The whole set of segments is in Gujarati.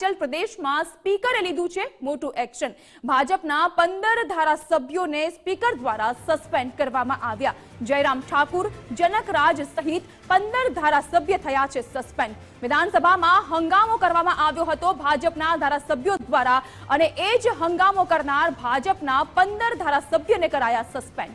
हिमाचल प्रदेश में स्पीकरे लीधु छे मोटू एक्शन। भाजपना 15 धारासभ्योने स्पीकर द्वारा सस्पेन्ड करवामां आव्या। जयराम ठाकुर, जनक राज सहित 15 धारासभ्य थया छे सस्पेन्ड। विधानसभामां हंगामो करवामां आव्यो हतो भाजपना धारासभ्यो द्वारा अने ए ज हंगामो करनार भाजपना 15 धारासभ्योने कराया सस्पेन्ड।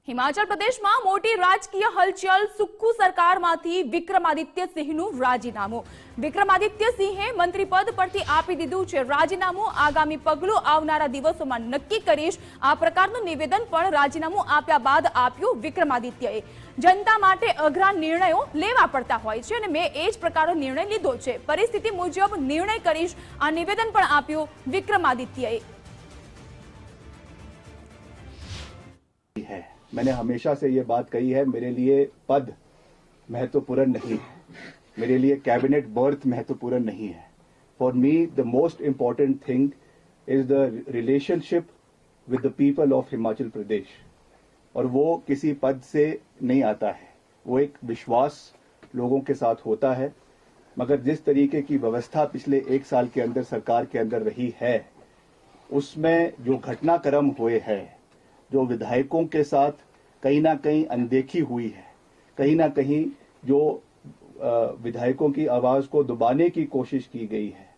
हिमाचल प्रदेश में मोटी राजकीय हलचल। सुक्खू सरकार मांथी विक्रमादित्य सिंहनु राजीनामु। विक्रमादित्य सिंहे मंत्री पद परथी आपी दीधुं छे राजीनामु। आगामी पगलुं आवनारा दिवसोमां नक्की करीश। आ प्रकारनुं निवेदन पण राजीनामु आप्या बाद आप्युं विक्रमादित्यए। जनता माटे अघरा निर्णयो लेवा पड़ता होय छे अने मैं ए ज प्रकारनो निर्णय लीधो छे। परिस्थिति मुजब निर्णय करीश। आ निवेदन पण आप्युं विक्रमादित्यए। मैंने हमेशा से ये बात कही है, मेरे लिए पद महत्वपूर्ण नहीं है, मेरे लिए कैबिनेट बर्थ महत्वपूर्ण नहीं है। For me the most important thing is the relationship with the people of Himachal Pradesh, और वो किसी पद से नहीं आता है, वो एक विश्वास लोगों के साथ होता है। मगर जिस तरीके की व्यवस्था पिछले 1 साल के अंदर सरकार के अंदर रही है, उसमें जो घटनाक्रम हुए हैं, जो विधायकों के साथ कहीं ना कहीं अनदेखी हुई है, कहीं ना कहीं जो विधायकों की आवाज को दबाने की कोशिश की गई है,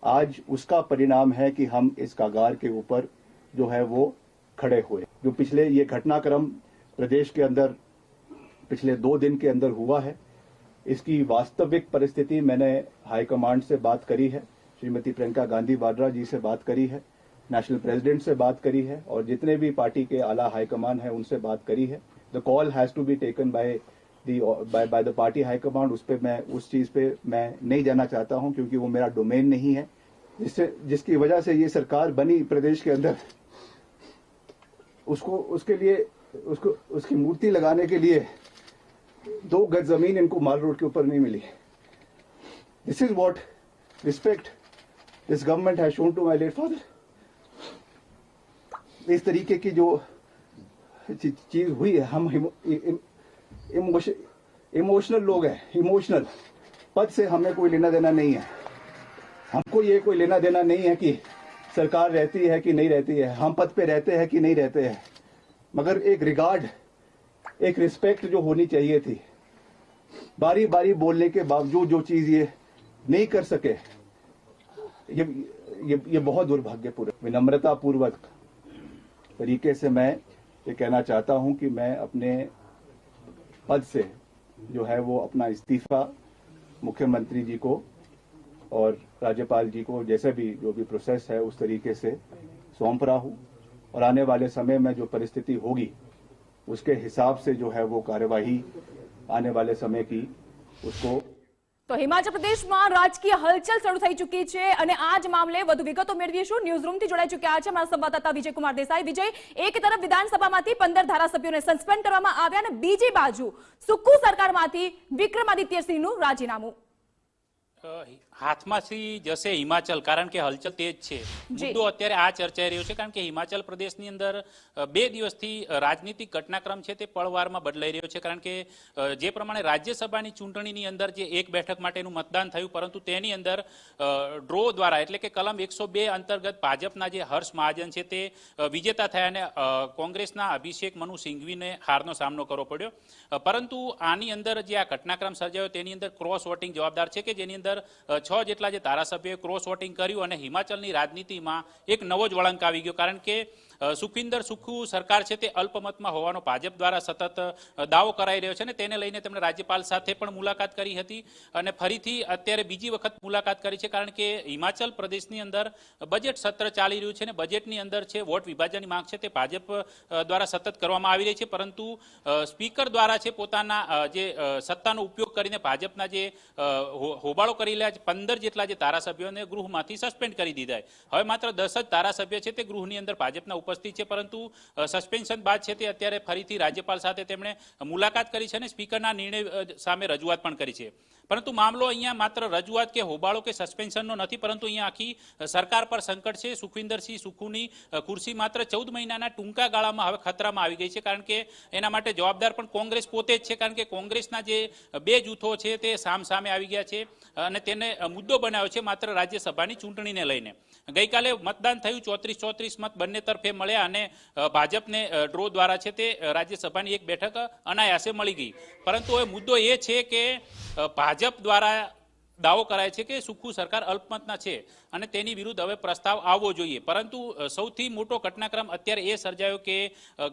आज उसका परिणाम है कि हम इस कागार के ऊपर जो है वो खड़े हुए। जो पिछले ये घटनाक्रम प्रदेश के अंदर पिछले 2 दिन के अंदर हुआ है, इसकी वास्तविक परिस्थिति मैंने हाईकमांड से बात करी है, श्रीमती प्रियंका गांधी वाड्रा जी से बात करी है, नेशनल प्रेसिडेंट से बात करी है, और जितने भी पार्टी के आला हाईकमान है उनसे बात करी है। The call has to be taken by the party high command. उस पे मैं उस चीज पे मैं नहीं जाना चाहता हूं, क्योंकि वो मेरा डोमेन नहीं है। जिसकी वजह से ये सरकार बनी प्रदेश के अंदर, उसकी मूर्ति लगाने के लिए 2 गज जमीन इनको माल रोड के ऊपर नहीं मिली। This is what respect this government has shown to my late father. इस तरीके की जो चीज हुई है, हम इमोशनल लोग हैं, इमोशनल। पद से हमें कोई लेना देना नहीं है, हमको ये कोई लेना देना नहीं है कि सरकार रहती है कि नहीं रहती है, हम पद पे रहते हैं कि नहीं रहते हैं। मगर एक रिगार्ड, एक रिस्पेक्ट जो होनी चाहिए थी, बारी बारी बोलने के बावजूद जो चीज ये नहीं कर सके, ये बहुत दुर्भाग्यपूर्ण। विनम्रता पूर्वक तरीके से मैं ये कहना चाहता हूं कि मैं अपने पद से जो है वो अपना इस्तीफा मुख्यमंत्री जी को और राज्यपाल जी को, जैसे भी जो भी प्रोसेस है उस तरीके से सौंप रहा हूं, और आने वाले समय में जो परिस्थिति होगी उसके हिसाब से जो है वो कार्यवाही आने वाले समय की उसको। तो हिमाचल प्रदेश में राजकीय हलचल शुरू थई चुकी है और आज मामले વધુ વિગતો મેળવીશું। ન્યૂઝરૂમ થી જોડાઈ ચૂક્યા છે અમારા સંવાદદાતા વિજય કુમાર દેસાઈ। વિજય, એક તરફ વિધાનસભામાંથી 15 ધારાસભ્યોને સસ્પેન્ડ કરવામાં આવ્યા અને બીજી બાજુ સુક્કુ સરકારમાંથી વિક્રમાદિત્ય સિંહનું રાજીનામું। હાથમાંથી જશે હિમાચલ, કારણ કે હલચલ તેજ છે। મુદ્દો અત્યારે આ ચર્ચાઈ રહ્યો છે, કારણ કે હિમાચલ પ્રદેશની અંદર 2 દિવસથી રાજનીતિક ઘટનાક્રમ છે તે પળવારમાં બદલાઈ રહ્યો છે। કારણ કે જે પ્રમાણે રાજ્યસભાની ચૂંટણીની અંદર જે 1 બેઠક માટેનું મતદાન થયું, પરંતુ તેની અંદર ડ્રો દ્વારા, એટલે કે કલમ 102 અંતર્ગત ભાજપના જે હર્ષ મહાજન છે તે વિજેતા થયા અને કોંગ્રેસના અભિષેક મનુ સિંઘવીને હારનો સામનો કરવો પડ્યો। પરંતુ આની અંદર જે આ ઘટનાક્રમ સર્જાયો તેની અંદર ક્રોસ વોટિંગ જવાબદાર છે, કે જેની અંદર 6 જેટલા જે ધારાસભ્યોએ ક્રોસ વોટિંગ કર્યું અને હિમાચલની રાજનીતિમાં એક નવો જ વળાંક આવી ગયો। કારણ કે સુખવિન્દર સુક્ખુ સરકાર છે તે અલ્પમતમાં હોવાનો ભાજપ દ્વારા સતત દાવો કરાઈ રહ્યો છે અને તેને લઈને તેમણે રાજ્યપાલ સાથે પણ મુલાકાત કરી હતી અને ફરીથી અત્યારે બીજી વખત મુલાકાત કરી છે। કારણ કે હિમાચલ પ્રદેશની અંદર બજેટ સત્ર ચાલી રહ્યું છે અને બજેટની અંદર છે વોટ વિભાજનની માંગ છે તે ભાજપ દ્વારા સતત કરવામાં આવી રહી છે, પરંતુ સ્પીકર દ્વારા છે પોતાના જે સત્તાનો ઉપયોગ કરીને ભાજપના જે હોબાળો કરી રહ્યા 15 જેટલા જે ધારાસભ્યોને ગૃહમાંથી સસ્પેન્ડ કરી દીધા। હવે માત્ર 10 જ ધારાસભ્ય છે તે ગૃહની અંદર ભાજપના ઉપસ્થિત છે, પરંતુ સસ્પેન્શન બાદ છે તે અત્યારે ફરીથી રાજ્યપાલ સાથે તેમણે મુલાકાત કરી છે અને સ્પીકરના નિર્ણય સામે રજૂઆત પણ કરી છે। પરંતુ મામલો અહીંયા માત્ર રજૂઆત કે હોબાળો કે સસ્પેન્શનનો નથી, પરંતુ અહીંયા આખી સરકાર પર સંકટ છે. સુખવિન્દરસિંહ સુખુની ખુરશી માત્ર 14 મહિનાના ટૂંકા ગાળામાં હવે ખતરામાં આવી ગઈ છે, કારણ કે એના માટે જવાબદાર પણ કોંગ્રેસ પોતે જ છે, કારણ કે કોંગ્રેસના જે બે જૂથો છે તે સામે આવી ગયા છે અને તેને મુદ્દો બનાવ્યો છે માત્ર રાજ્યસભાની ચૂંટણીને લઈને. ગઈકાલે મતદાન થયું, 34 મત બંને તરફે મળ્યા અને ભાજપને ડ્રો દ્વારા છે તે રાજ્યસભાની એક બેઠક અનાયાસે મળી ગઈ. પરંતુ હવે મુદ્દો એ છે કે ભાજપ દ્વારા દાવો કરાય છે કે સુખુ સરકાર અલ્પમતના છે અને તેની વિરુદ્ધ હવે પ્રસ્તાવ આવવો જોઈએ. પરંતુ સૌથી મોટો ઘટનાક્રમ અત્યારે એ સર્જાયો કે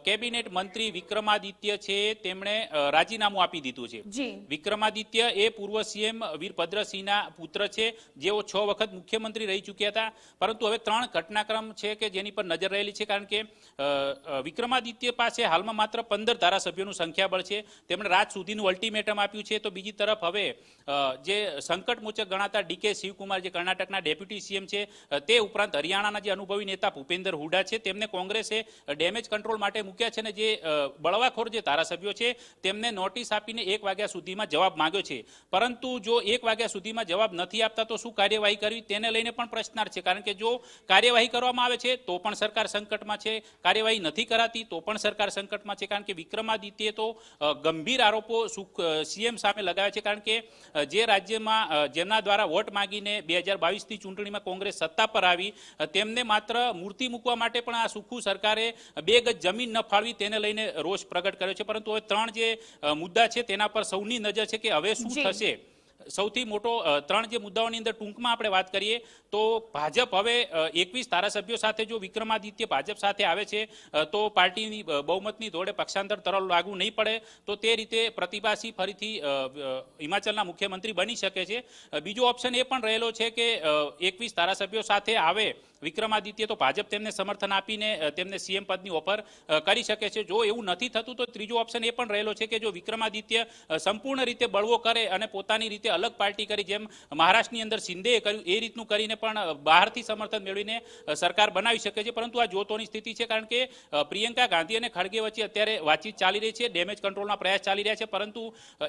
કેબિનેટ મંત્રી વિક્રમાદિત્ય છે તેમણે રાજીનામું આપી દીધું છે. વિક્રમાદિત્ય એ પૂર્વ સીએમ વીરભદ્રસિંહના પુત્ર છે, જેઓ 6 વખત મુખ્યમંત્રી રહી ચૂક્યા હતા. પરંતુ હવે 3 ઘટનાક્રમ છે કે જેની પર નજર રહેલી છે, કારણ કે વિક્રમાદિત્ય પાસે હાલમાં માત્ર 15 ધારાસભ્યોનું સંખ્યાબળ છે. તેમણે રાત સુધીનું અલ્ટિમેટમ આપ્યું છે. તો બીજી તરફ હવે જે સંકટમોચક ગણાતા ડીકે શિવકુમાર, જે કર્ણાટકના ડેપ્યુટી સીએમ છે, તે ઉપરાંત હરિયાણાના જે અનુભવી નેતા ભૂપેન્દર હુડા છે, તેમને કોંગ્રેસે ડેમેજ કંટ્રોલ માટે મૂક્યા છે અને જે બળવાખોર જે ધારાસભ્યો છે તેમને નોટિસ આપીને 1 વાગ્યા સુધીમાં જવાબ માંગ્યો છે. પરંતુ જો 1 વાગ્યા સુધીમાં જવાબ નથી આપતા તો શું કાર્યવાહી કરવી, તેને લઈને પણ પ્રશ્નાર્થ છે. કારણ કે જો કાર્યવાહી કરવામાં આવે છે તો પણ સરકાર સંકટમાં છે, કાર્યવાહી નથી કરાતી તો પણ સરકાર સંકટમાં છે. કારણ કે વિક્રમાદિત્યએ તો ગંભીર આરોપો સીએમ સામે લગાવ્યા છે, કારણ કે જે રાજ્યમાં જેમના દ્વારા વોટ માંગીને 2022ની ચૂંટણીમાં કોંગ્રેસ સત્તા પર આવી, તેમને માત્ર મૂર્તિ મૂકવા માટે પણ આ સુખુ સરકારે 2 ગજ જમીન ન ફાળવી, તેને લઈને રોષ પ્રગટ કર્યો છે. પરંતુ હવે 3 જે મુદ્દા છે તેના પર સૌની નજર છે કે હવે શું થશે. સૌથી મોટો 3 જે મુદ્દાઓની અંદર ટૂંકમાં આપણે વાત કરીએ તો ભાજપ હવે 21 ધારાસભ્યો સાથે જો વિક્રમાદિત્ય ભાજપ સાથે આવે છે તો પાર્ટીની બહુમતની દોડે પક્ષાંતર તરફ લાગુ નહીં પડે, તો તે રીતે પ્રતિભાસિંહ ફરીથી હિમાચલના મુખ્યમંત્રી બની શકે છે. બીજો ઓપ્શન એ પણ રહેલો છે કે 21 ધારાસભ્યો સાથે આવે વિક્રમાદિત્ય તો ભાજપ તેમને સમર્થન આપીને તેમને સીએમ પદની ઓફર કરી શકે છે. જો એવું નથી થતું તો ત્રીજો ઓપ્શન એ પણ રહેલો છે કે જો વિક્રમાદિત્ય સંપૂર્ણ રીતે બળવો કરે અને પોતાની રીતે અલગ પાર્ટી કરી, જેમ મહારાષ્ટ્રની અંદર શિંદેએ કર્યું, એ રીતનું કરીને પણ બહારથી સમર્થન મેળવીને સરકાર બનાવી શકે છે. પરંતુ આ જોતોની સ્થિતિ છે, કારણ કે પ્રિયંકા ગાંધી અને ખડગે વચ્ચે અત્યારે વાતચીત ચાલી રહી છે, ડેમેજ કંટ્રોલના પ્રયાસ ચાલી રહ્યા છે. પરંતુ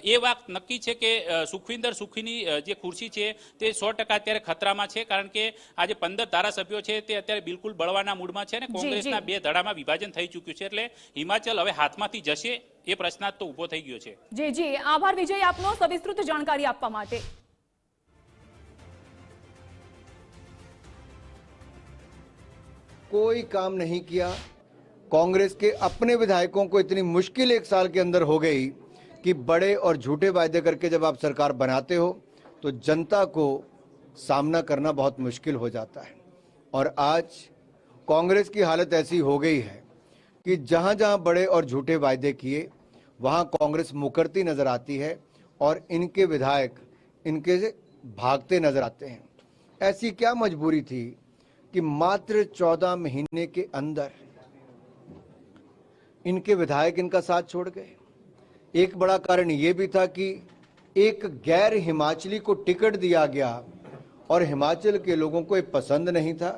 એ વાત નક્કી છે કે સુખવિન્દર સુખીની જે ખુરશી છે તે 100% અત્યારે ખતરામાં છે, કારણ કે આ જે 15 ધારાસભ્યો છે તે અત્યારે બિલકુલ બળવાના મૂડમાં છે અને કોંગ્રેસના 2 ધડામાં વિભાજન થઈ ચૂક્યું છે. એટલે હિમાચલ હવે હાથમાંથી જશે એ પ્રશ્નાર્થ તો ઉભો થઈ ગયો છે. જી આભાર વિજય આપનો સવિસ્તૃત જાણકારી આપવા માટે. कोई काम नहीं किया। कांग्रेस के अपने विधायकों को इतनी मुश्किल 1 साल के अंदर हो गई कि बड़े और झूठे वायदे करके जब आप सरकार बनाते हो तो जनता को सामना करना बहुत मुश्किल हो जाता है। और आज कांग्रेस की हालत ऐसी हो गई है कि जहां जहां बड़े और झूठे वायदे किए वहां कांग्रेस मुकरती नजर आती है और इनके विधायक इनके से भागते नजर आते हैं। ऐसी क्या मजबूरी थी कि मात्र 14 महीने के अंदर इनके विधायक इनका साथ छोड़ गए। एक बड़ा कारण यह भी था कि एक गैर हिमाचली को टिकट दिया गया और हिमाचल के लोगों को ये पसंद नहीं था।